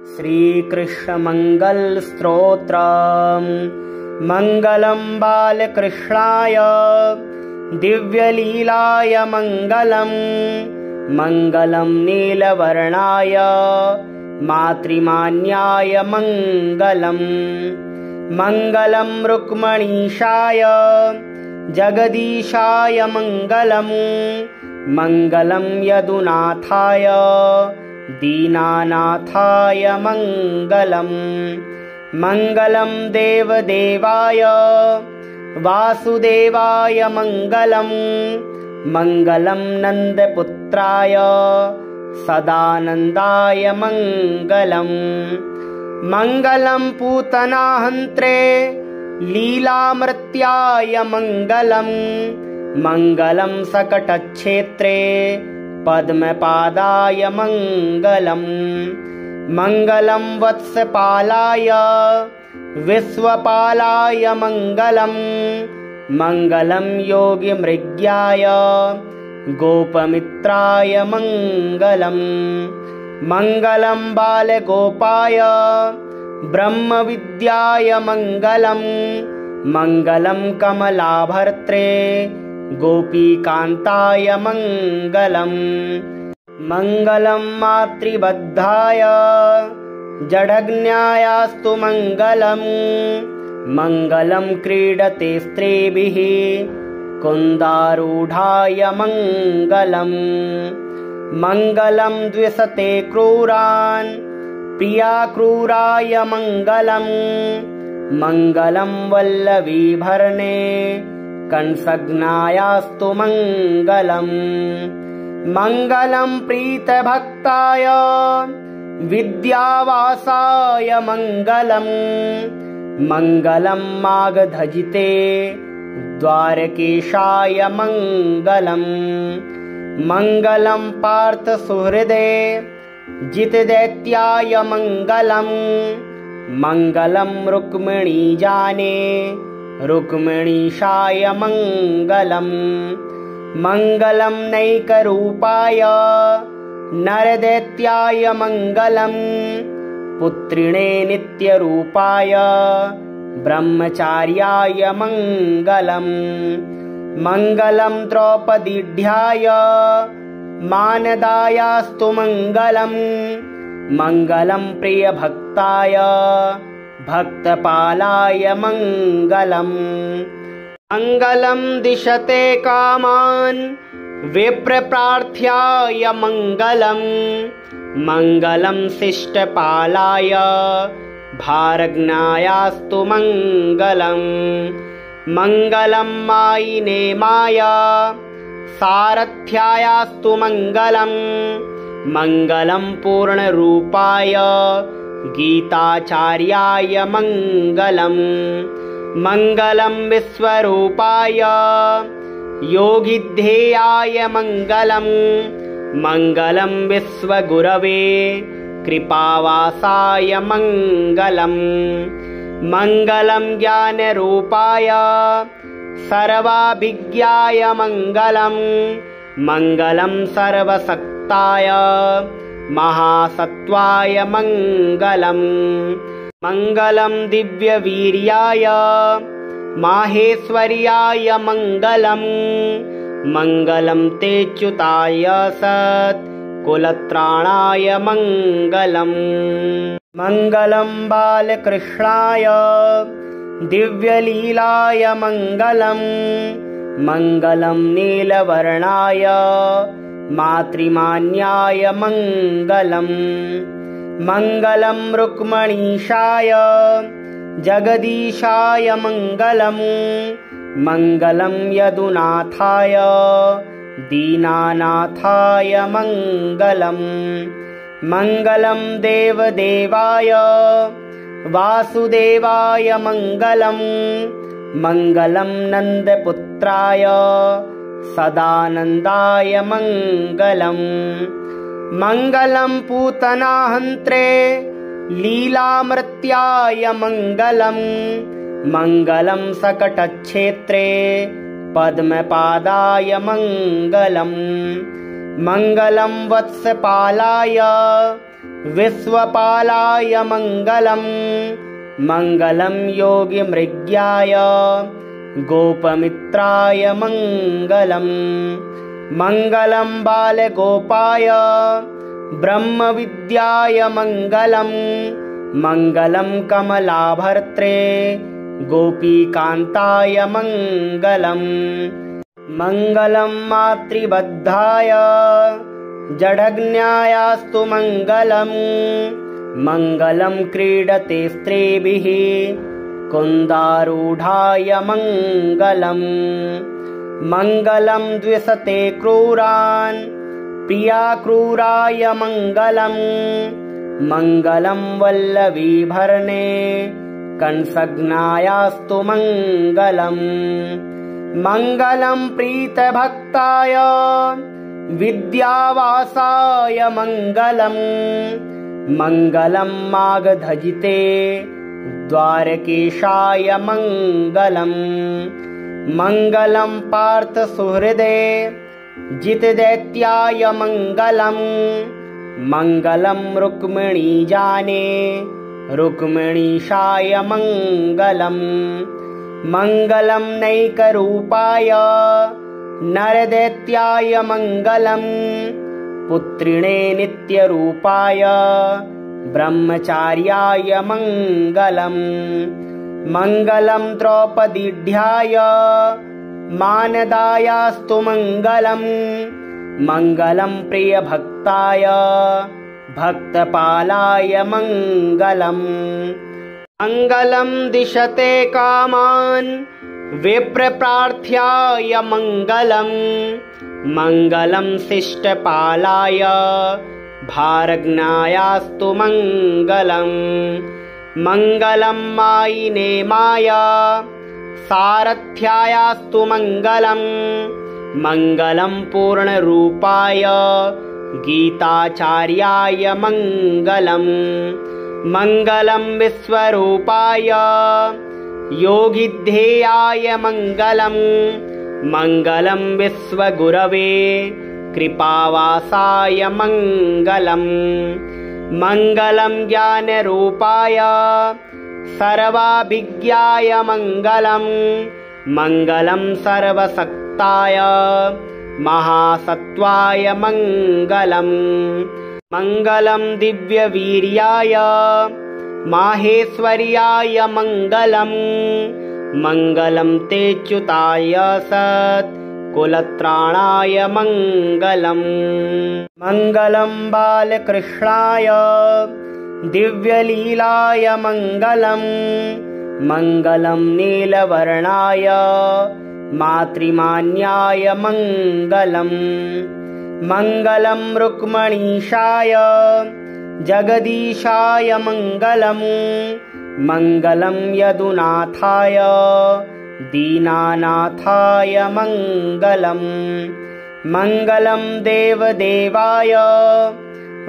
श्रीकृष्णमङ्गलस्तोत्रम्। मङ्गलं बालकृष्णाय दिव्यलीलाय मङ्गलं, मङ्गलं नीलवर्णाय मातृमान्याय मङ्गलं, मङ्गलं रुक्मणीशाय जगदीशाय मङ्गलं, मङ्गलं यदुनाथाय दीनानाथाय मङ्गलं, मङ्गलं देवदेवाय वासुदेवाय मङ्गलं, मङ्गलं नन्दपुत्राय सदानन्दाय मङ्गलं, मङ्गलं पूतनाहन्त्रे लीलामृत्याय मङ्गलं, मङ्गलं सकटच्छेत्रे पद्मपादाय मङ्गलं, मङ्गलं वत्सपालाय विश्वपालाय मङ्गलं, मङ्गलं योगिमृग्याय गोपमित्राय मङ्गलं, मङ्गलं बालगोपाय ब्रह्मविद्याय मङ्गलं, मङ्गलं कमलाभर्त्रे गोपीकान्ताय मङ्गलं, मङ्गलं मातृबद्धाय जडज्ञायास्तु मङ्गलं, मङ्गलं क्रीडते स्त्रीभिः कुन्दारूढाय मङ्गलं, मङ्गलं द्विषते क्रूरान् प्रियाक्रूराय मङ्गलं, मङ्गलं वल्लवीभरणे कंसघ्नायास्तु मङ्गलं, मङ्गलं प्रीतभक्ताय विद्यावासाय मङ्गलं, मङ्गलं मागधजिते द्वारकेशाय मङ्गलं, मङ्गलं पार्थसुहृदे जितदैत्याय मङ्गलं, मङ्गलं रुक्मिणीजाने रुक्मिणीशाय मङ्गलं, मङ्गलं नैकरूपाय नरदैत्याय मङ्गलं, पुत्रिणे नित्यरूपाय ब्रह्मचार्याय मङ्गलं, मङ्गलं द्रौपदीढ्याय मानदायास्तु मङ्गलं, मङ्गलं प्रियभक्ताय भक्तपालाय मङ्गलं, मङ्गलं दिशते कामान् विप्रप्रार्थ्याय मङ्गलं, मङ्गलं शिष्टपालाय भारज्ञायास्तु मङ्गलं, मङ्गलं मायिनेमाय सारथ्यायास्तु मङ्गलं, मङ्गलं पूर्णरूपाय गीताचार्याय मङ्गलं, मङ्गलं विश्वरूपाय योगिध्येयाय मङ्गलं, मङ्गलं विश्वगुरवे कृपावासाय मङ्गलं, मङ्गलं ज्ञानरूपाय सर्वाभिज्ञाय मङ्गलं, मङ्गलं सर्वशक्ताय महासत्त्वाय मङ्गलं, मङ्गलं दिव्यवीर्याय माहेश्वर्याय मङ्गलं, मङ्गलं तेच्युताय सत्कुलत्राणाय मङ्गलं, मङ्गलं बालकृष्णाय दिव्यलीलाय मङ्गलं, मङ्गलं नीलवर्णाय मातृमान्याय मङ्गलं, मङ्गलं रुक्मणीशाय जगदीशाय मङ्गलं, मङ्गलं यदुनाथाय दीनानाथाय मङ्गलं, मङ्गलं देवदेवाय वासुदेवाय मङ्गलं, मङ्गलं नन्दपुत्राय सदानन्दाय मङ्गलं, मङ्गलं पूतनाहन्त्रे लीलामृत्याय मङ्गलं, मङ्गलं सकटच्छेत्रे पद्मपादाय मङ्गलं, मङ्गलं वत्सपालाय विश्वपालाय मङ्गलम् मङ्गलं योगिमृग्याय गोपमित्राय मङ्गलम् मङ्गलं बालगोपाय ब्रह्मविद्याय मङ्गलम् मङ्गलं कमलाभर्त्रे गोपीकान्ताय मङ्गलम् मङ्गलं मातृबद्धाय जडज्ञायास्तु मङ्गलम् मङ्गलं क्रीडते स्त्रीभिः कुन्दारूढाय मङ्गलम् मङ्गलं द्विषते क्रूरान् प्रियाक्रूराय मङ्गलम् मङ्गलं वल्लवीभरणे कंसघ्नायास्तु मङ्गलम् मङ्गलं प्रीतभक्ताय विद्यावासाय मङ्गलम् मङ्गलं मागधजिते द्वारकेशाय मङ्गलम् मङ्गलं पार्थसुहृदे जितदैत्याय मङ्गलम् मङ्गलं रुक्मिणीजाने रुक्मिणीशाय मङ्गलम् मङ्गलं नैकरूपाय नरदैत्याय मङ्गलम् पुत्रिणे नित्यरूपाय ब्रह्मचार्याय मङ्गलम् मङ्गलं द्रौपदीढ्याय मानदायास्तु मङ्गलम् मङ्गलं प्रियभक्ताय भक्तपालाय मङ्गलम् मङ्गलं दिशते कामान् विप्रप्रार्थ्याय मङ्गलम् मङ्गलं शिष्टपालाय भारज्ञायास्तु मङ्गलम् मङ्गलं मायिनेमाय सारथ्यायास्तु मङ्गलम् मङ्गलं पूर्णरूपाय गीताचार्याय मङ्गलम् मङ्गलं विश्वरूपाय योगिध्येयाय मङ्गलम् मङ्गलं विश्वगुरवे कृपावासाय मङ्गलम् मङ्गलं ज्ञानरूपाय सर्वाभिज्ञाय मङ्गलम् मङ्गलं सर्वशक्ताय महासत्त्वाय मङ्गलम् मङ्गलं दिव्यवीर्याय माहेश्वर्याय मङ्गलम् मङ्गलं तेच्युताय सत्कुलत्राणाय मङ्गलम् मङ्गलं बालकृष्णाय दिव्यलीलाय मङ्गलम् मङ्गलं नीलवर्णाय मातृमान्याय मङ्गलम् मङ्गलं रुक्मणीशाय जगदीशाय मङ्गलम् मङ्गलं यदुनाथाय दीनानाथाय मङ्गलम् मङ्गलं देवदेवाय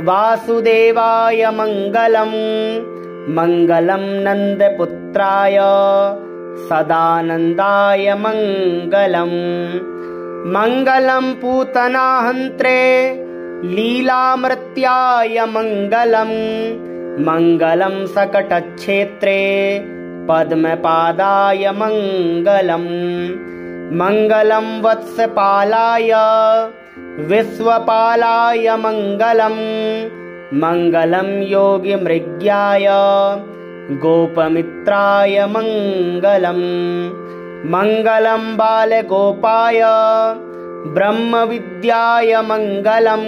वासुदेवाय मङ्गलम् मङ्गलं नन्दपुत्राय सदानन्दाय मङ्गलम् मङ्गलं पूतनाहन्त्रे लीलामृत्याय मङ्गलम् मङ्गलं सकटक्षेत्रे पद्मपादाय मङ्गलम् मङ्गलं वत्सपालाय विश्वपालाय मङ्गलम् मङ्गलं योगिमृग्याय गोपमित्राय मङ्गलम् मङ्गलं बालगोपाय ब्रह्मविद्याय मङ्गलम्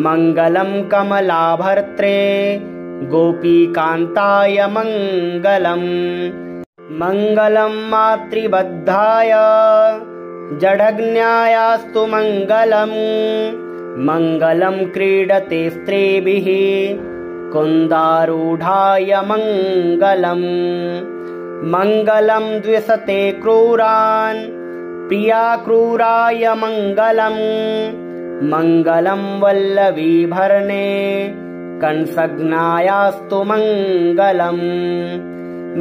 मङ्गलं कमलाभर्त्रे गोपीकान्ताय मङ्गलम् मङ्गलं मातृबद्धाय जडज्ञायास्तु मङ्गलम् मङ्गलं क्रीडते स्त्रीभिः कुन्दारूढाय मङ्गलम् मङ्गलं द्विषते क्रूरान् प्रियाक्रूराय मङ्गलम् मङ्गलं वल्लवीभरणे कंसघ्नायास्तु मङ्गलम्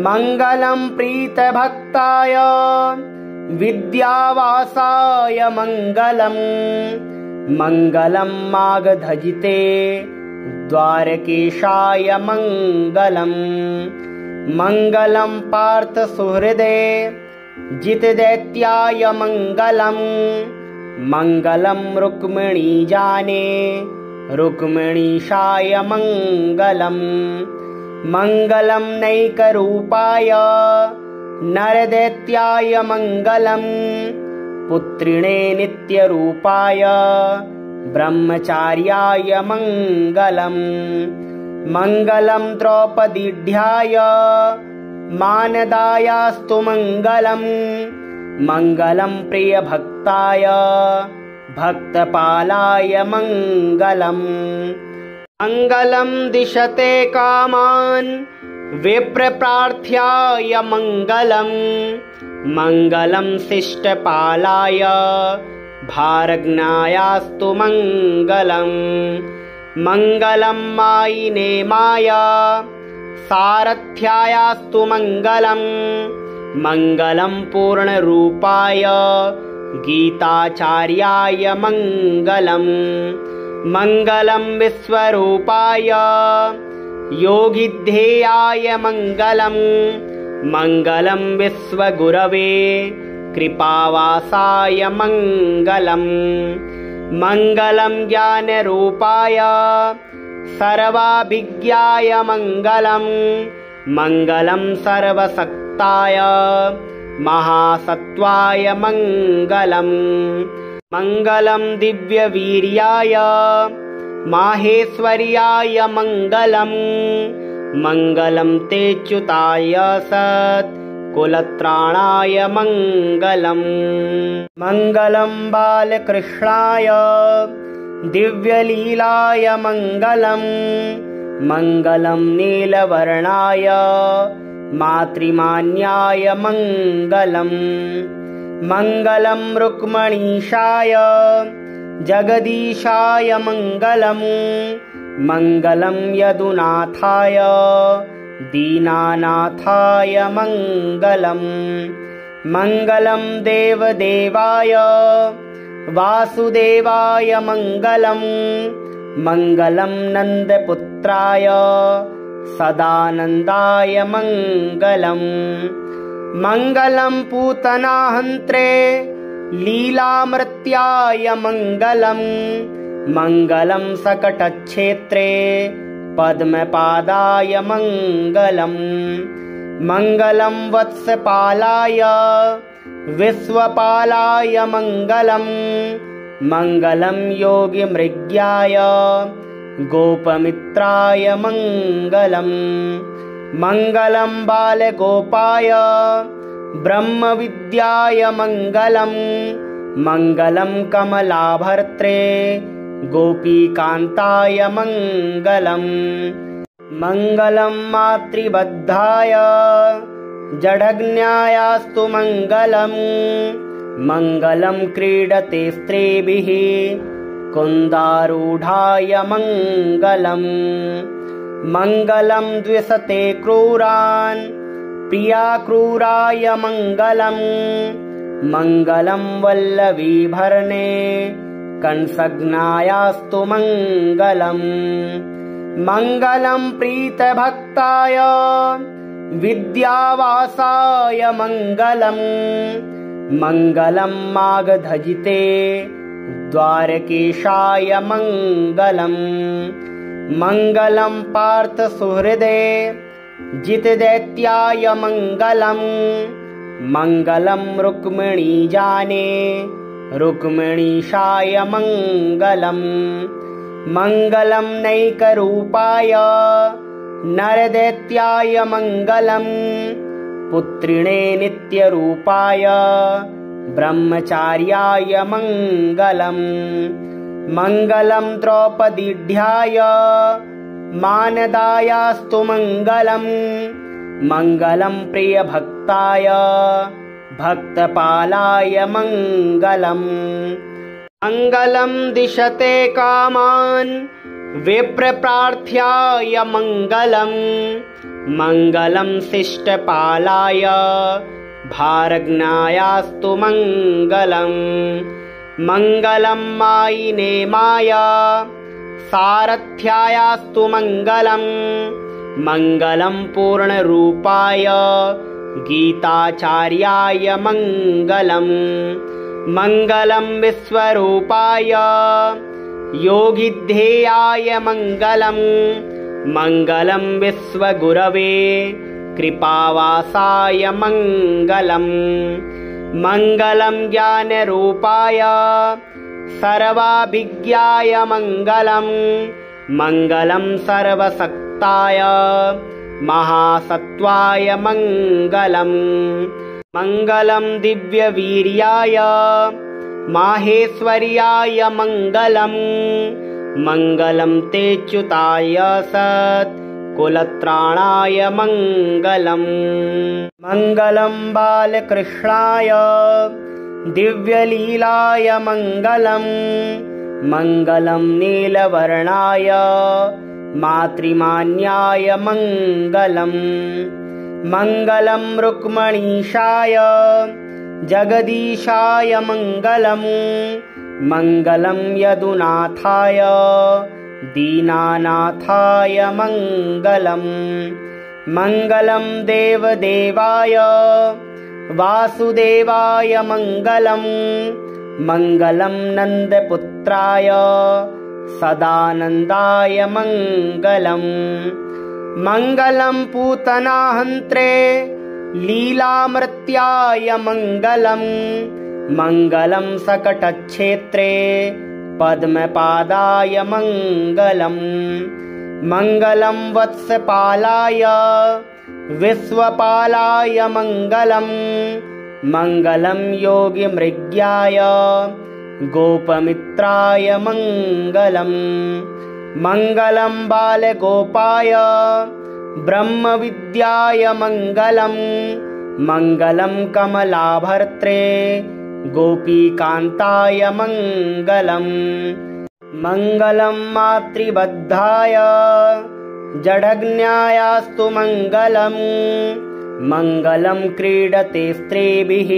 मङ्गलं प्रीतभक्ताय विद्यावासाय मङ्गलम् मङ्गलं मागधजिते द्वारकेशाय मङ्गलम्। मङ्गलं पार्थसुहृदे जितदैत्याय मङ्गलम्। मङ्गलं रुक्मिणीजाने रुक्मिणीशाय मङ्गलम्। मङ्गलं नैकरूपाय नरदैत्याय मङ्गलम्। पुत्रिणे नित्यरूपाय ब्रह्मचार्याय मङ्गलम्। मङ्गलं द्रौपदीढ्याय मानदायास्तु मङ्गलम्। मङ्गलं प्रियभक्ताय भक्तपालाय मङ्गलम्। मङ्गलं दिशते कामान् विप्रप्रार्थ्याय मङ्गलम्। मङ्गलं शिष्टपालाय भारज्ञायास्तु मङ्गलम्। मङ्गलं मायिनेमाय सारथ्यायास्तु मङ्गलम्। मङ्गलं पूर्णरूपाय गीताचार्याय मङ्गलम्। मङ्गलं विश्वरूपाय योगिध्येयाय मङ्गलम्। मङ्गलं विश्वगुरवे कृपावासाय मङ्गलम्। मङ्गलं ज्ञानरूपाय सर्वाभिज्ञाय मङ्गलम्। मङ्गलं सर्वशक्ताय महासत्त्वाय मङ्गलम्। मङ्गलं दिव्यवीर्याय माहेश्वर्याय मङ्गलम्। मङ्गलं तेच्युताय सत्कुलत्राणाय मङ्गलम्। मङ्गलं बालकृष्णाय दिव्यलीलाय मङ्गलम्। मङ्गलं नीलवर्णाय मातृमान्याय मङ्गलम्। मङ्गलं रुक्मिणीशाय जगदीशाय मङ्गलम्। मङ्गलं यदुनाथाय दीनानाथाय मङ्गलम्। मङ्गलं देवदेवाय वासुदेवाय मङ्गलम्। मङ्गलं नन्दपुत्राय सदानन्दाय मङ्गलम्। मङ्गलं पूतनाहन्त्रे लीलामृत्याय मङ्गलम्। मङ्गलं सकटक्षेत्रे पद्मपादाय मङ्गलम्। मङ्गलं वत्सपालाय विश्वपालाय मङ्गलम्। मङ्गलं योगिमृग्याय गोपमित्राय मङ्गलम्। मङ्गलं बालगोपाय ब्रह्मविद्याय मङ्गलम्। मङ्गलं कमलाभर्त्रे गोपीकान्ताय मङ्गलम्। मङ्गलं मातृबद्धाय जडज्ञायास्तु मङ्गलम्। मङ्गलं क्रीडते स्त्रीभिः कुन्दारूढाय मङ्गलम्। मङ्गलं द्विषते क्रूरान् प्रियाक्रूराय मङ्गलम्। मङ्गलं वल्लवीभरणे कंसघ्नायास्तु मङ्गलम्। मङ्गलं प्रीतभक्ताय विद्यावासाय मङ्गलम्। मङ्गलं मागधजिते द्वारकेशाय मङ्गलम्। मङ्गलं पार्थसुहृदे जितदैत्याय मङ्गलम्। मङ्गलं रुक्मिणीजाने रुक्मिणीशाय मङ्गलम्। मङ्गलं नैकरूपाय नरदैत्याय मङ्गलम्। पुत्रिणे नित्यरूपाय ब्रह्मचार्याय मङ्गलम्। मङ्गलं द्रौपदीढ्याय मानदायास्तु मङ्गलम्। मङ्गलं प्रियभक्ताय भक्तपालाय मङ्गलम्। मङ्गलं दिशते कामान् विप्रप्रार्थ्याय मङ्गलम्। मङ्गलं शिष्टपालाय भारज्ञायास्तु मङ्गलम्। मङ्गलं मायिनेमाय सारथ्यायास्तु मङ्गलम् मङ्गलं पूर्णरूपाय गीताचार्याय मङ्गलम् मङ्गलं विश्वरूपाय योगिध्येयाय मङ्गलम् मङ्गलं विश्वगुरवे कृपावासाय मङ्गलम् मङ्गलं ज्ञानरूपाय सर्वाभिज्ञाय मङ्गलम् मङ्गलं सर्वशक्ताय महासत्त्वाय मङ्गलम् मङ्गलं दिव्यवीर्याय माहेश्वर्याय मङ्गलम् मङ्गलं तेच्युताय सत्कुलत्राणाय मङ्गलम् मङ्गलं बालकृष्णाय दिव्यलीलाय मङ्गलम् मङ्गलं नीलवर्णाय मातृमान्याय मङ्गलम् मङ्गलं रुक्मणीशाय जगदीशाय मङ्गलम् मङ्गलं यदुनाथाय दीनानाथाय मङ्गलम् मङ्गलं देवदेवाय वासुदेवाय मङ्गलम् मङ्गलं नन्दपुत्राय सदानन्दाय मङ्गलम् मङ्गलं पूतनाहन्त्रे लीलामृत्याय मङ्गलम् मङ्गलं सकटक्षेत्रे पद्मपादाय मङ्गलम् मङ्गलं वत्सपालाय विश्वपालाय मङ्गलम् मङ्गलं योगिमृग्याय गोपमित्राय मङ्गलम् मङ्गलं बालगोपाय ब्रह्मविद्याय मङ्गलम् मङ्गलं कमलाभर्त्रे गोपीकान्ताय मङ्गलम् मङ्गलं मातृबद्धाय जडज्ञायास्तु मङ्गलम् मङ्गलं क्रीडते स्त्रीभिः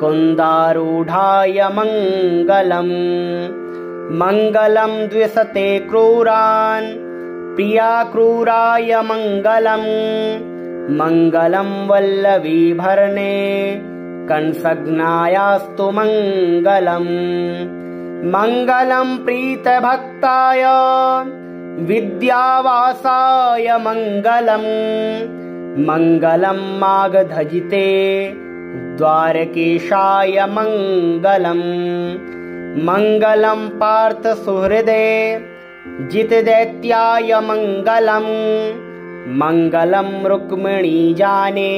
कुन्दारूढाय मङ्गलम् मङ्गलं द्विषते क्रूरान् प्रियाक्रूराय मङ्गलम् मङ्गलं वल्लवीभरणे कंसघ्नायास्तु मङ्गलम् मङ्गलं प्रीतभक्ताय विद्यावासाय मङ्गलम् मङ्गलं मागधजिते द्वारकेशाय मङ्गलम् मङ्गलं पार्थसुहृदे जितदैत्याय मङ्गलम् मङ्गलं रुक्मिणीजाने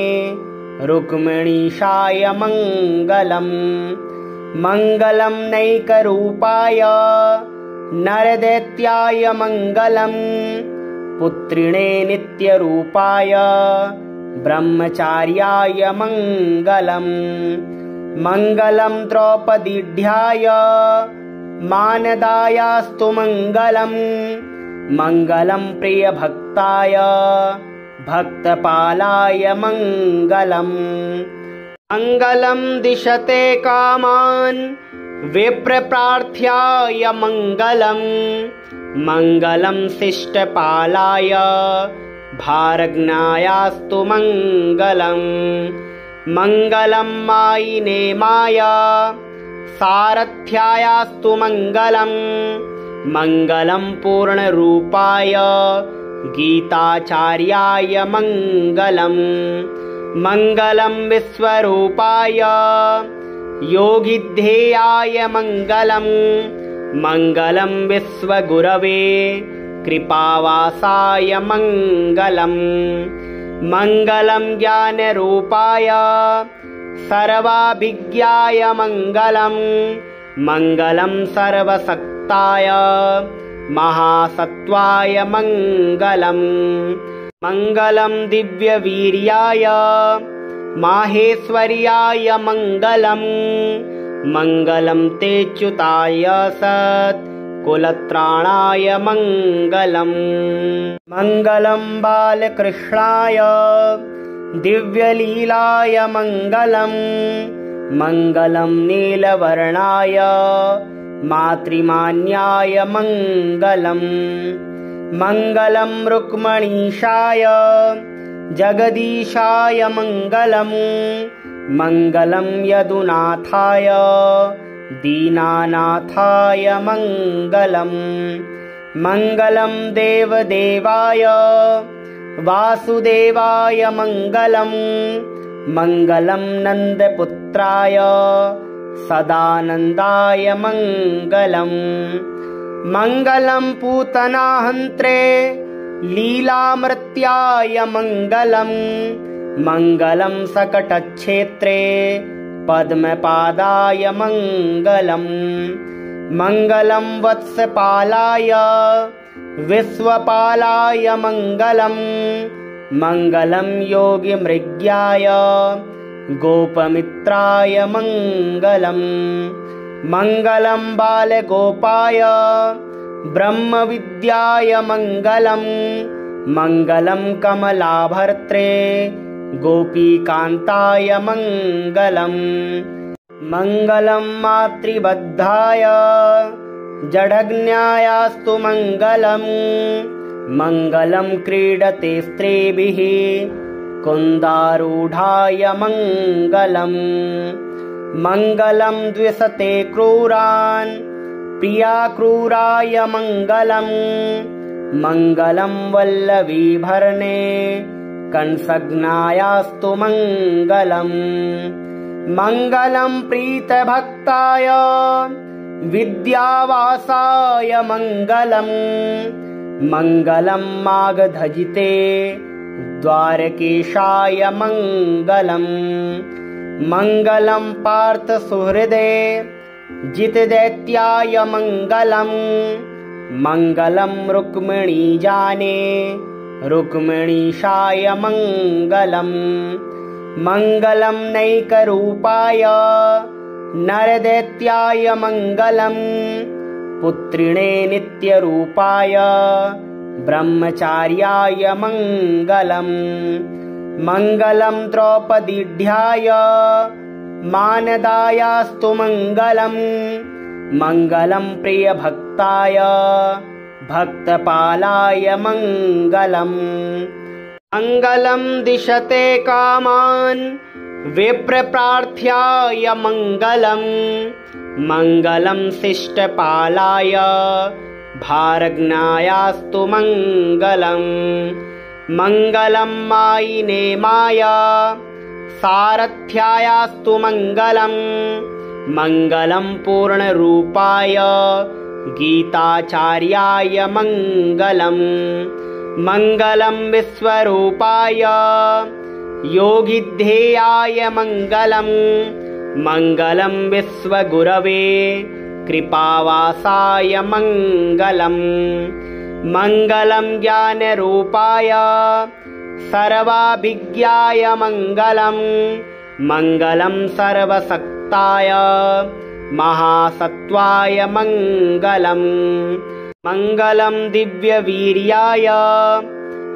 रुक्मिणीशाय मङ्गलम् मङ्गलं नैकरूपाय नरदैत्याय मङ्गलम् पुत्रिणे नित्यरूपाय ब्रह्मचार्याय मङ्गलम् मङ्गलं द्रौपदीढ्याय मानदायास्तु मङ्गलम् मङ्गलं प्रियभक्ताय भक्तपालाय मङ्गलम् मङ्गलं दिशते कामान् विप्रप्रार्थ्याय मङ्गलम् मङ्गलं शिष्टपालाय भारज्ञायास्तु मङ्गलम् मङ्गलं मायिनेमाय सारथ्यायास्तु मङ्गलम् मङ्गलं पूर्णरूपाय गीताचार्याय मङ्गलम् मङ्गलं विश्वरूपाय योगिध्येयाय मङ्गलम् मङ्गलं विश्वगुरवे कृपावासाय मङ्गलम् मङ्गलं ज्ञानरूपाय सर्वाभिज्ञाय मङ्गलम् मङ्गलं सर्वशक्ताय महासत्त्वाय मङ्गलम् मङ्गलं दिव्यवीर्याय माहेश्वर्याय मङ्गलम् मङ्गलं तेच्युताय सत्कुलत्राणाय मङ्गलम् मङ्गलं बालकृष्णाय दिव्यलीलाय मङ्गलम् मङ्गलं नीलवर्णाय मातृमान्याय मङ्गलम् मङ्गलं रुक्मणीशाय जगदीशाय मङ्गलम् मङ्गलं यदुनाथाय दीनानाथाय मङ्गलम् मङ्गलं देवदेवाय वासुदेवाय मङ्गलम् मङ्गलं नन्दपुत्राय सदानन्दाय मङ्गलम् मङ्गलं पूतनाहन्त्रे लीलामृत्याय मङ्गलम् मङ्गलं सकटच्छेत्रे पद्मपादाय मङ्गलम् मङ्गलं वत्सपालाय विश्वपालाय मङ्गलम् मङ्गलं योगिमृग्याय गोपमित्राय मङ्गलम् मङ्गलं बालगोपाय ब्रह्मविद्याय मङ्गलम् मङ्गलं कमलाभर्त्रे गोपीकान्ताय मङ्गलम् मङ्गलं मातृबद्धाय जडज्ञायास्तु मङ्गलम् मङ्गलं क्रीडते स्त्रीभिः कुन्दारूढाय मङ्गलम् मङ्गलं द्विषते क्रूरान् प्रियाक्रूराय मङ्गलम् मङ्गलं वल्लवीभरणे कंसघ्नायास्तु मङ्गलम् मङ्गलं प्रीतभक्ताय विद्यावासाय मङ्गलम् मङ्गलं मागधजिते द्वारकेशाय मङ्गलम् मङ्गलं पार्थसुहृदे जितदैत्याय मङ्गलम् मङ्गलं रुक्मिणीजाने रुक्मिणीशाय मङ्गलम् मङ्गलं नैकरूपाय नरदैत्याय मङ्गलम् पुत्रिणे नित्यरूपाय ब्रह्मचार्याय मङ्गलम् मङ्गलं द्रौपदीढ्याय मानदायास्तु मङ्गलम् मङ्गलं प्रियभक्ताय भक्तपालाय मङ्गलम् मङ्गलं दिशते कामान् विप्रप्रार्थ्याय मङ्गलम् मङ्गलं शिष्टपालाय भारज्ञायास्तु मङ्गलम् मङ्गलं मायिनेमाय सारथ्यायास्तु मङ्गलम् मङ्गलं पूर्णरूपाय गीताचार्याय मङ्गलम् मङ्गलं विश्वरूपाय योगिध्येयाय मङ्गलम् मङ्गलं विश्वगुरवे कृपावासाय मङ्गलम् मङ्गलं ज्ञानरूपाय सर्वाभिज्ञाय मङ्गलम् मङ्गलं सर्वशक्ताय महासत्त्वाय मङ्गलम् मङ्गलं दिव्यवीर्याय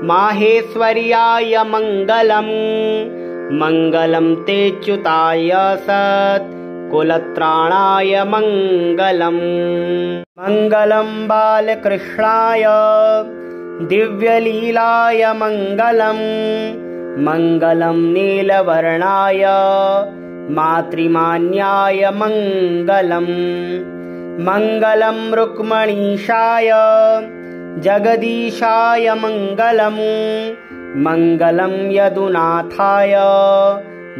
माहेश्वर्याय मङ्गलम् मङ्गलं तेच्युताय सत्कुलत्राणाय मङ्गलम् मङ्गलं बालकृष्णाय दिव्यलीलाय मङ्गलम् मङ्गलं नीलवर्णाय मातृमान्याय मङ्गलम् मङ्गलं रुक्मणीशाय जगदीशाय मङ्गलम् मङ्गलं यदुनाथाय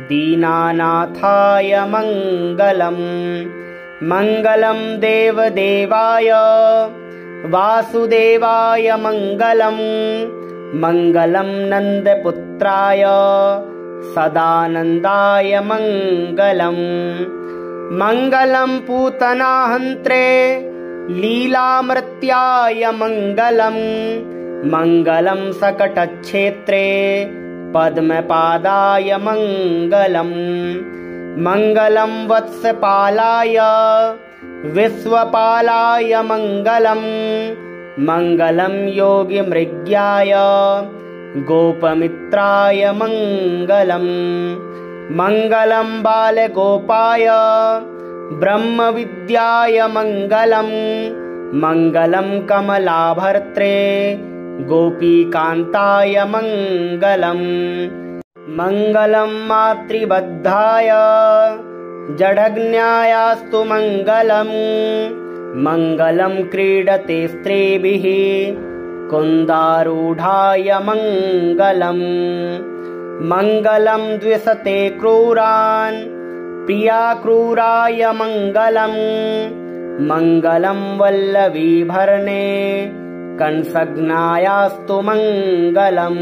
दीनानाथाय मङ्गलम् मङ्गलं देवदेवाय वासुदेवाय मङ्गलम् मङ्गलं नन्दपुत्राय सदानन्दाय मङ्गलम् मङ्गलं पूतनाहन्त्रे लीलामृत्याय मङ्गलम् मङ्गलं सकटच्छेत्रे पद्मपादाय मङ्गलम् मङ्गलं वत्सपालाय विश्वपालाय मङ्गलम् मङ्गलं योगिमृग्याय गोपमित्राय मङ्गलम् मङ्गलं बालगोपाय ब्रह्मविद्याय मङ्गलम् मङ्गलं कमलाभर्त्रे गोपीकान्ताय मङ्गलम् मङ्गलं मातृबद्धाय जडज्ञायास्तु मङ्गलम् मङ्गलं क्रीडते स्त्रीभिः कुन्दारूढाय मङ्गलम् मङ्गलं द्विषते क्रूरान् प्रियाक्रूराय मङ्गलम् मङ्गलं वल्लवीभरणे कंसघ्नायास्तु मङ्गलम्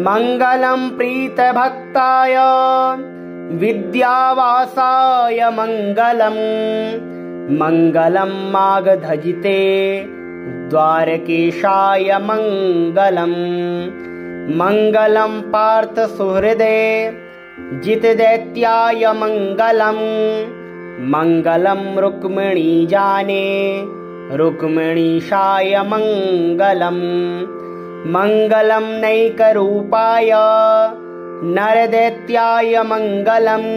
मङ्गलं प्रीतभक्ताय विद्यावासाय मङ्गलम् मङ्गलं मागधजिते द्वारकेशाय मङ्गलम् मङ्गलं पार्थसुहृदे जितदैत्याय मङ्गलम् मङ्गलं रुक्मिणीजाने रुक्मिणीशाय मङ्गलम् मङ्गलं नैकरूपाय नरदैत्याय मङ्गलम्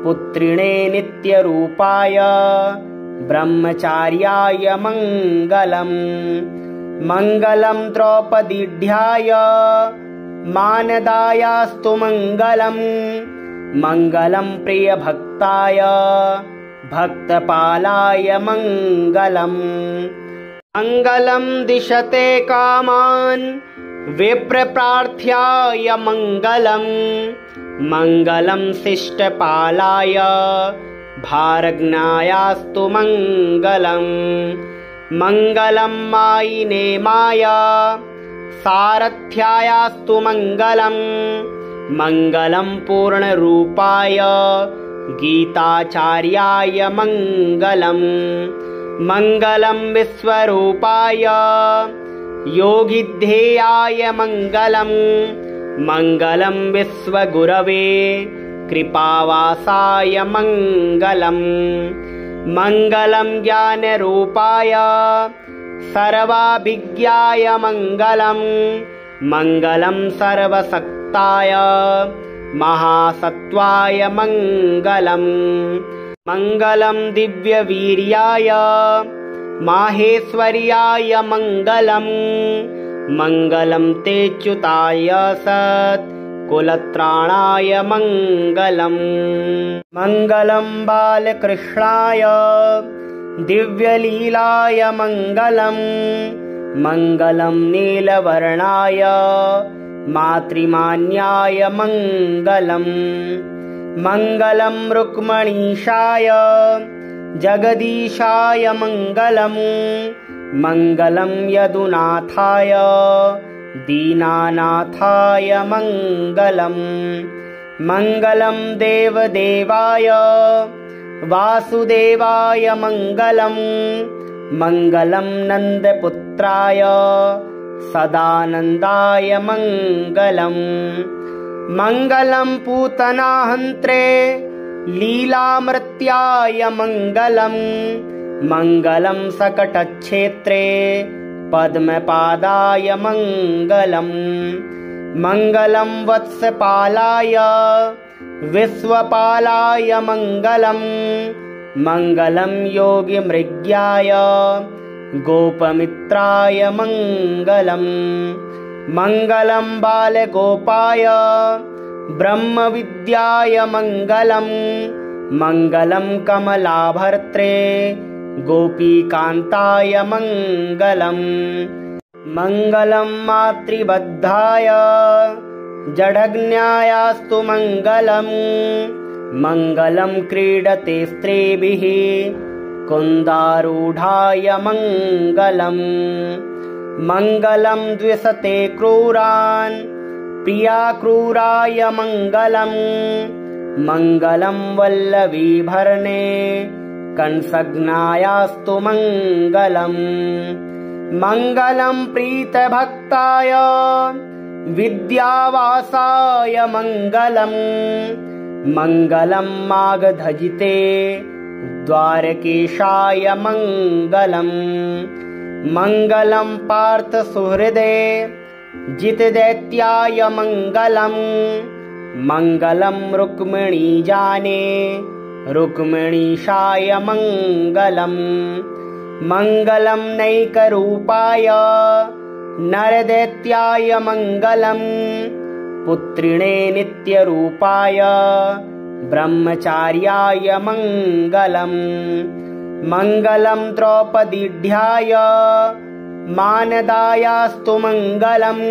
पुत्रिणे नित्यरूपाय ब्रह्मचार्याय मङ्गलम् मङ्गलं द्रौपदीढ्याय मानदायास्तु मङ्गलम् मङ्गलं प्रियभक्ताय भक्तपालाय मङ्गलम् मङ्गलं दिशते कामान् विप्रप्रार्थ्याय मङ्गलम् मङ्गलं शिष्टपालाय भारज्ञायास्तु मङ्गलम् मङ्गलं मायिनेमाय सारथ्यायास्तु मङ्गलम् मङ्गलं पूर्णरूपाय गीताचार्याय मङ्गलम् मङ्गलं विश्वरूपाय योगिध्येयाय मङ्गलम् मङ्गलं विश्वगुरवे कृपावासाय मङ्गलम् मङ्गलं ज्ञानरूपाय सर्वाभिज्ञाय मङ्गलम् मङ्गलं सर्वशक्ताय महासत्त्वाय मङ्गलम् मङ्गलं दिव्यवीर्याय माहेश्वर्याय मङ्गलम् मङ्गलं तेच्युताय सत्कुलत्राणाय मङ्गलम् मङ्गलं बालकृष्णाय दिव्यलीलाय मङ्गलम् मङ्गलं नीलवर्णाय मातृमान्याय मङ्गलम् मङ्गलं रुक्मणीशाय जगदीशाय मङ्गलम् मङ्गलं यदुनाथाय दीनानाथाय मङ्गलम् मङ्गलं देवदेवाय वासुदेवाय मङ्गलम् मङ्गलं नन्दपुत्राय सदानन्दाय मङ्गलम् मङ्गलं पूतनाहन्त्रे लीलामृत्याय मङ्गलम् मङ्गलं सकटक्षेत्रे पद्मपादाय मङ्गलम् मङ्गलं वत्सपालाय विश्वपालाय मङ्गलम् मङ्गलं योगिमृग्याय गोपमित्राय मङ्गलम् मङ्गलं बालगोपाय ब्रह्मविद्याय मङ्गलम् मङ्गलं कमलाभर्त्रे गोपीकान्ताय मङ्गलम् मङ्गलं मातृबद्धाय जडज्ञायास्तु मङ्गलम् मङ्गलं क्रीडते स्त्रीभिः कुन्दारूढाय मङ्गलम् मङ्गलं द्विषते क्रूरान् प्रियाक्रूराय मङ्गलम् मङ्गलं वल्लवीभरणे कंसघ्नायास्तु मङ्गलम् मङ्गलं प्रीतभक्ताय विद्यावासाय मङ्गलम् मङ्गलं मागधजिते द्वारकेशाय मङ्गलम् मङ्गलं पार्थसुहृदे जितदैत्याय मङ्गलम् मङ्गलं रुक्मिणीजाने रुक्मिणीशाय मङ्गलम्। मङ्गलं नैकरूपाय नरदैत्याय मङ्गलम्। पुत्रिणे नित्यरूपाय ब्रह्मचार्याय मङ्गलम्। मङ्गलं द्रौपदीढ्याय मानदायास्तु मङ्गलम्।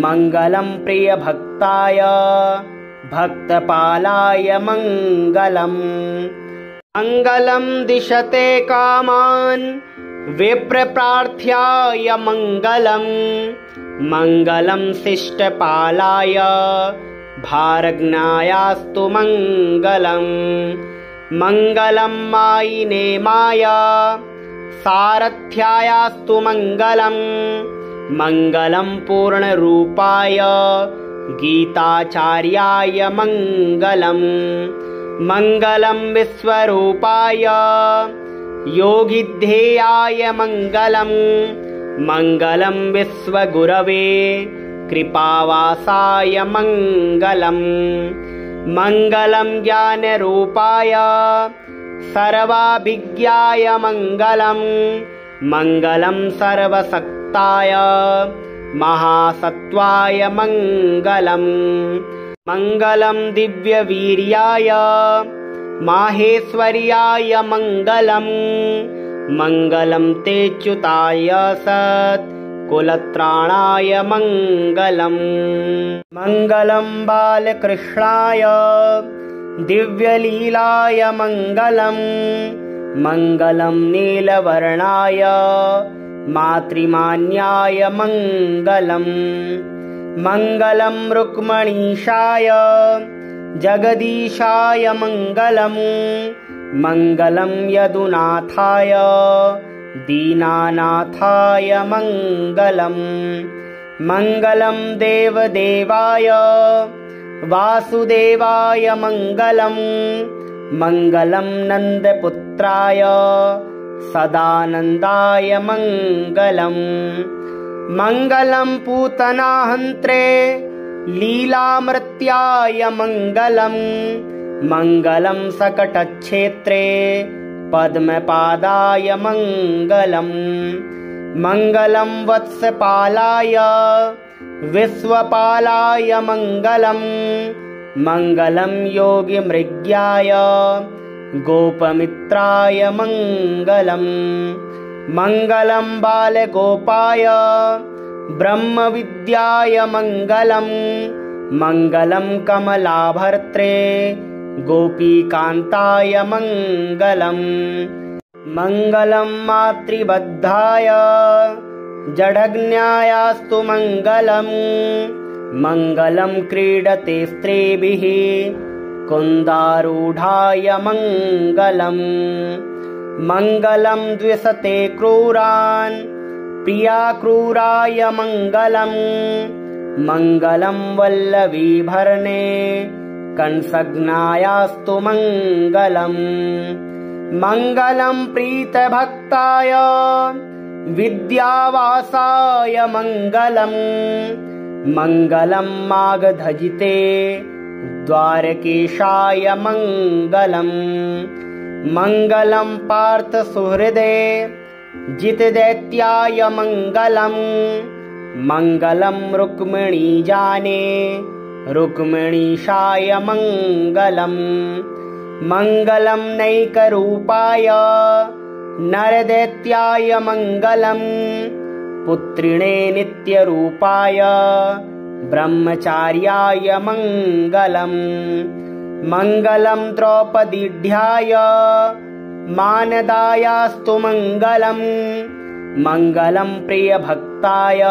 मङ्गलं प्रियभक्ताय भक्तपालाय मङ्गलम्। मङ्गलं दिशते कामान् विप्रप्रार्थ्याय मङ्गलम्। मङ्गलं शिष्टपालाय भारज्ञायास्तु मङ्गलम्। मङ्गलं मायिनेमाय सारथ्यायास्तु मङ्गलम्। मङ्गलं पूर्णरूपाय गीताचार्याय मङ्गलम्। मङ्गलं विश्वरूपाय योगिध्येयाय मङ्गलम्। मङ्गलं विश्वगुरवे कृपावासाय मङ्गलम्। मङ्गलं ज्ञानरूपाय सर्वाभिज्ञाय मङ्गलम्। मङ्गलं सर्वशक्ताय महासत्त्वाय मङ्गलम्। मङ्गलं दिव्यवीर्याय माहेश्वर्याय मङ्गलम्। मङ्गलं तेच्युताय सत्कुलत्राणाय मङ्गलम्। मङ्गलं बालकृष्णाय दिव्यलीलाय मङ्गलम्। मङ्गलं नीलवर्णाय मातृमान्याय मङ्गलम्। मङ्गलं रुक्मिणीशाय जगदीशाय मङ्गलम्। मङ्गलं यदुनाथाय दीनानाथाय मङ्गलम्। मङ्गलं देवदेवाय वासुदेवाय मङ्गलम्। मङ्गलं नन्दपुत्राय सदानन्दाय मङ्गलम्। मङ्गलं पूतनाहन्त्रे लीलामृत्याय मङ्गलम्। मङ्गलं सकटक्षेत्रे पद्मपादाय मङ्गलम्। मङ्गलं वत्सपालाय विश्वपालाय मङ्गलम्। मङ्गलं योगिमृग्याय गोपमित्राय मङ्गलम्। मङ्गलं बालगोपाय ब्रह्मविद्याय मङ्गलम्। मङ्गलं कमलाभर्त्रे गोपीकान्ताय मङ्गलम्। मङ्गलं मातृबद्धाय जडज्ञायास्तु मङ्गलम्। मङ्गलं क्रीडते स्त्रीभिः कुन्दारूढाय मङ्गलम्। मङ्गलं द्विषते क्रूरान् प्रियाक्रूराय मङ्गलम्। मङ्गलं वल्लवीभरणे कंसघ्नायास्तु मङ्गलम्। मङ्गलं प्रीतभक्ताय विद्यावासाय मङ्गलम्। मङ्गलं मागधजिते द्वारकेशाय मङ्गलम्। मङ्गलं पार्थसुहृदे जितदैत्याय मङ्गलम्। मङ्गलं रुक्मिणीजाने रुक्मिणीशाय मङ्गलम्। मङ्गलं नैकरूपाय नरदैत्याय मङ्गलम्। पुत्रिणे नित्यरूपाय ब्रह्मचार्याय मङ्गलम्। मङ्गलं द्रौपदीढ्याय मानदायास्तु मङ्गलम्। मङ्गलं प्रियभक्ताय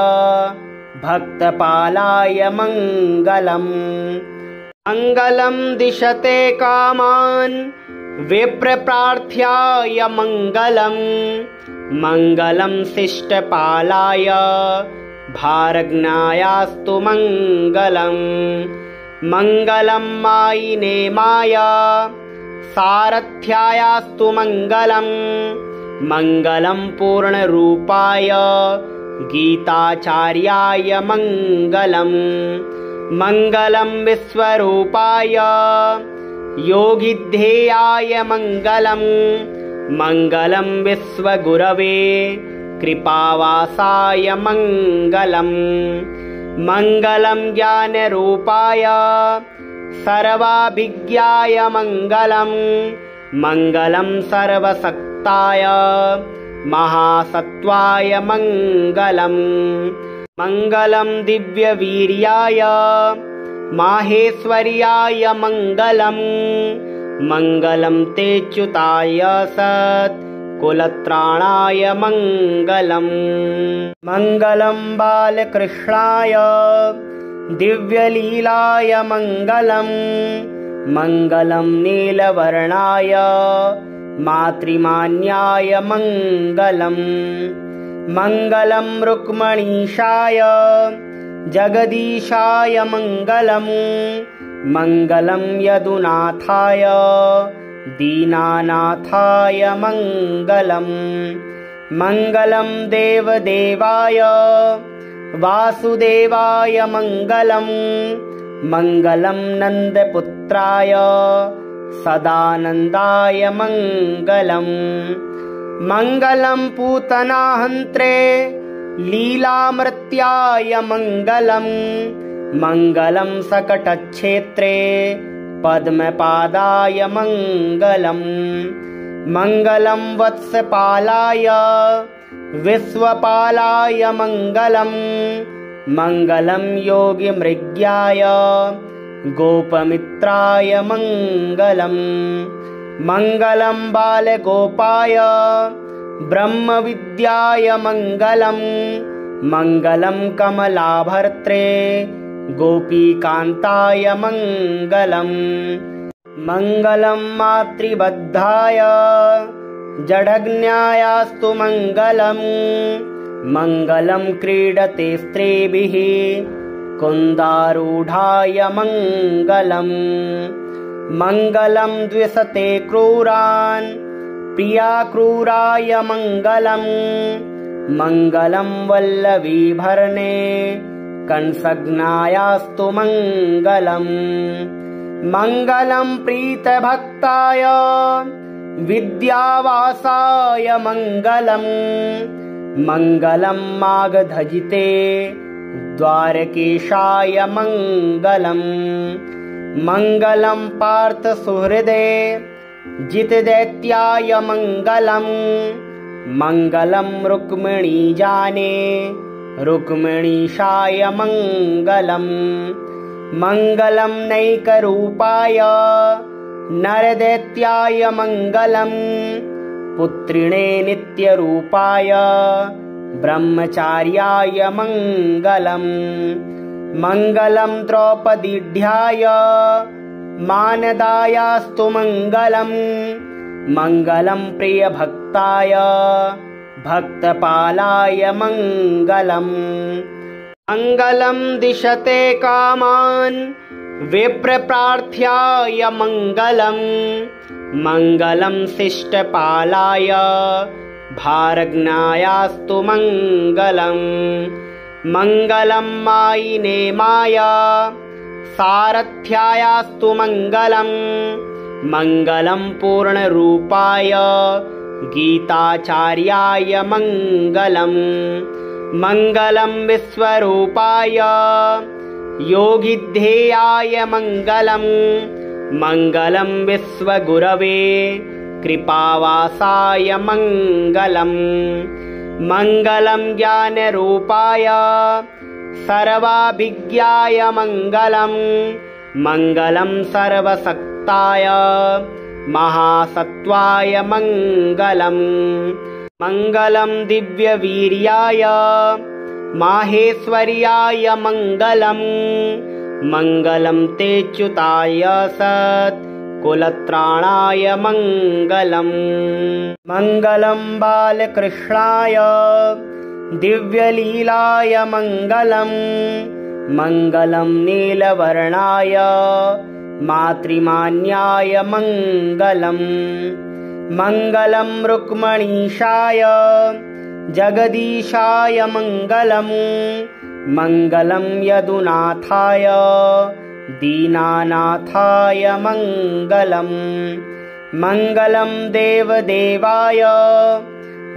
भक्तपालाय मङ्गलम्। मङ्गलं दिशते कामान् विप्रप्रार्थ्याय मङ्गलम्। मङ्गलं शिष्टपालाय भारज्ञायास्तु मङ्गलम्। मङ्गलं मायिनेमाय सारथ्यायास्तु मङ्गलम्। मङ्गलं पूर्णरूपाय गीताचार्याय मङ्गलम्। मङ्गलं विश्वरूपाय योगिध्येयाय मङ्गलम् मङ्गलं विश्वगुरवे कृपावासाय मङ्गलम् मङ्गलं ज्ञानरूपाय सर्वाभिज्ञाय मङ्गलम् मङ्गलं सर्वशक्ताय महासत्त्वाय मङ्गलम् मङ्गलं दिव्यवीर्याय माहेश्वर्याय मङ्गलम् मङ्गलं तेच्युताय सत्कुलत्राणाय मङ्गलम् मङ्गलं बालकृष्णाय दिव्यलीलाय मङ्गलम् मङ्गलं नीलवर्णाय मातृमान्याय मङ्गलम् मङ्गलं रुक्मणीशाय जगदीशाय मङ्गलम् मङ्गलं यदुनाथाय दीनानाथाय मङ्गलम् मङ्गलं देवदेवाय वासुदेवाय मङ्गलम् मङ्गलं नन्दपुत्राय सदानन्दाय मङ्गलम् मङ्गलं पूतनाहन्त्रे लीलामृत्याय मङ्गलम् मङ्गलं सकटक्षेत्रे पद्मपादाय मङ्गलम् मङ्गलं वत्सपालाय विश्वपालाय मङ्गलम् मङ्गलं योगिमृग्याय गोपमित्राय मङ्गलम् मङ्गलं बालगोपाय ब्रह्मविद्याय मङ्गलम् मङ्गलं कमलाभर्त्रे गोपीकान्ताय मङ्गलम् मङ्गलं मातृबद्धाय जडज्ञायास्तु मङ्गलम् मङ्गलं क्रीडते स्त्रीभिः कुन्दारूढाय मङ्गलम् मङ्गलं द्विषते क्रूरान् प्रियाक्रूराय मङ्गलम् मङ्गलं वल्लवीभरणे कंसघ्नायास्तु मङ्गलम् मङ्गलं प्रीतभक्ताय विद्यावासाय मङ्गलम् मङ्गलं मागधजिते द्वारकेशाय मङ्गलम् मङ्गलं पार्थसुहृदे जितदैत्याय मङ्गलम् मङ्गलं रुक्मिणीजाने रुक्मिणीशाय मङ्गलम् मङ्गलं नैकरूपाय नरदैत्याय मङ्गलम् पुत्रिणे नित्यरूपाय ब्रह्मचार्याय मङ्गलम् मङ्गलं द्रौपदीढ्याय मानदायास्तु मङ्गलम् मङ्गलं प्रियभक्ताय भक्तपालाय मङ्गलम् मङ्गलं दिशते कामान् विप्रप्रार्थ्याय मङ्गलम् मङ्गलं शिष्टपालाय भारज्ञायास्तु मङ्गलम् मङ्गलं मायिनेमाय सारथ्यायास्तु मङ्गलम् मङ्गलं पूर्णरूपाय गीताचार्याय मङ्गलम् मङ्गलं विश्वरूपाय योगिध्येयाय मङ्गलम् मङ्गलं विश्वगुरवे कृपावासाय मङ्गलम् मङ्गलं ज्ञानरूपाय सर्वाभिज्ञाय मङ्गलम् मङ्गलं सर्वशक्ताय महासत्त्वाय मङ्गलम् मङ्गलं दिव्यवीर्याय माहेश्वर्याय मङ्गलम् मङ्गलं तेच्युताय सत्कुलत्राणाय मङ्गलम् मङ्गलं बालकृष्णाय दिव्यलीलाय मङ्गलम् मङ्गलं नीलवर्णाय मातृमान्याय मङ्गलम् मङ्गलं रुक्मणीशाय जगदीशाय मङ्गलम् मङ्गलं यदुनाथाय दीनानाथाय मङ्गलम्। मङ्गलं देवदेवाय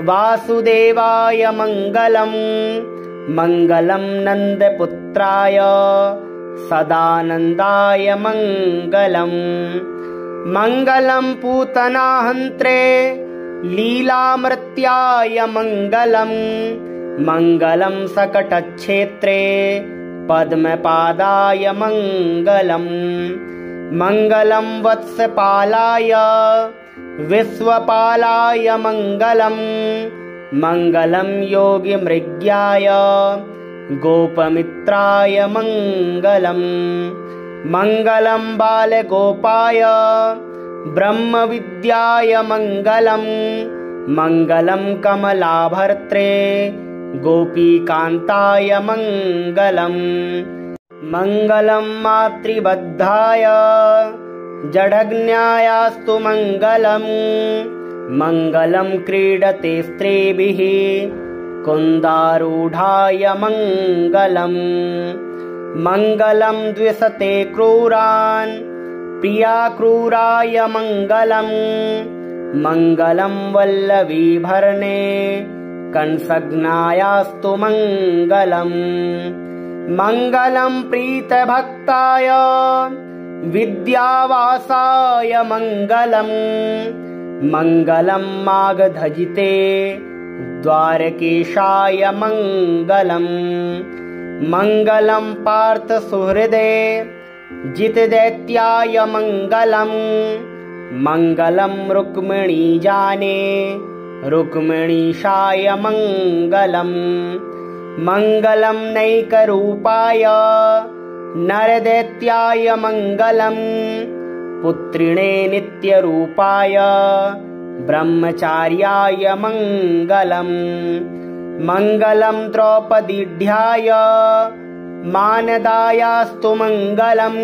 वासुदेवाय मङ्गलम्। मङ्गलं नन्दपुत्राय सदानन्दाय मङ्गलम्। मङ्गलं पूतनाहन्त्रे लीलामृत्याय मङ्गलम्। मङ्गलं सकटच्छेत्रे पद्मपादाय मङ्गलम्। मङ्गलं वत्सपालाय विश्वपालाय मङ्गलम्। मङ्गलं योगिमृग्याय गोपमित्राय मङ्गलम्। मङ्गलं बालगोपाय ब्रह्मविद्याय मङ्गलम्। मङ्गलं कमलाभर्त्रे गोपीकान्ताय मङ्गलम्। मङ्गलं मातृबद्धाय जडज्ञायास्तु मङ्गलम्। मङ्गलं क्रीडते स्त्रीभिः कुन्दारूढाय मङ्गलम्। मङ्गलं द्विषते क्रूरान् प्रियाक्रूराय मङ्गलम्। मङ्गलं वल्लवीभरणे कंसघ्नायास्तु मङ्गलम्। मङ्गलं प्रीतभक्ताय विद्यावासाय मङ्गलम्। मङ्गलं मागधजिते द्वारकेशाय मङ्गलम्। मङ्गलं पार्थसुहृदे जितदैत्याय मङ्गलम्। मङ्गलं रुक्मिणीजाने रुक्मिणीशाय मङ्गलम्। मङ्गलं नैकरूपाय नरदैत्याय मङ्गलम्। पुत्रिणे नित्यरूपाय ब्रह्मचार्याय मङ्गलम्। मङ्गलं द्रौपदीढ्याय मानदायास्तु मङ्गलम्।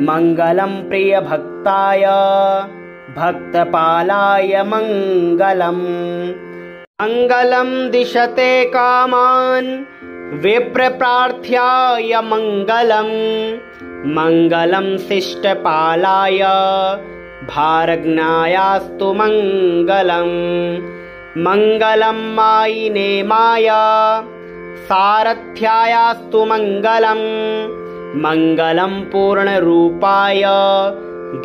मङ्गलं प्रियभक्ताय भक्तपालाय मङ्गलम्। मङ्गलं दिशते कामान् विप्रप्रार्थ्याय मङ्गलम्। मङ्गलं शिष्टपालाय भारज्ञायास्तु मङ्गलम्। मङ्गलं मायिनेमाय सारथ्यायास्तु मङ्गलम्। मङ्गलं पूर्णरूपाय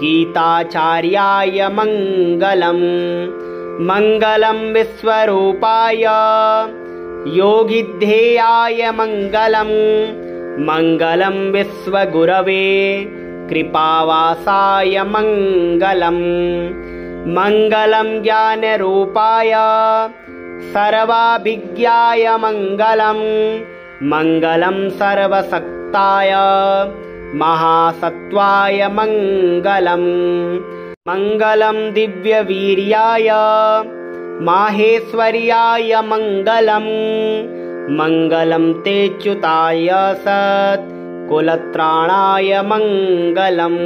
गीताचार्याय मङ्गलम्। मङ्गलं विश्वरूपाय योगिध्येयाय मङ्गलम्। मङ्गलं विश्वगुरवे कृपावासाय मङ्गलम्। मङ्गलं ज्ञानरूपाय सर्वाभिज्ञाय मङ्गलम्। मङ्गलं सर्वशक्ताय महासत्त्वाय मङ्गलम्। मङ्गलं दिव्यवीर्याय माहेश्वर्याय मङ्गलम्। मङ्गलं तेच्युताय सत्कुलत्राणाय मङ्गलम्।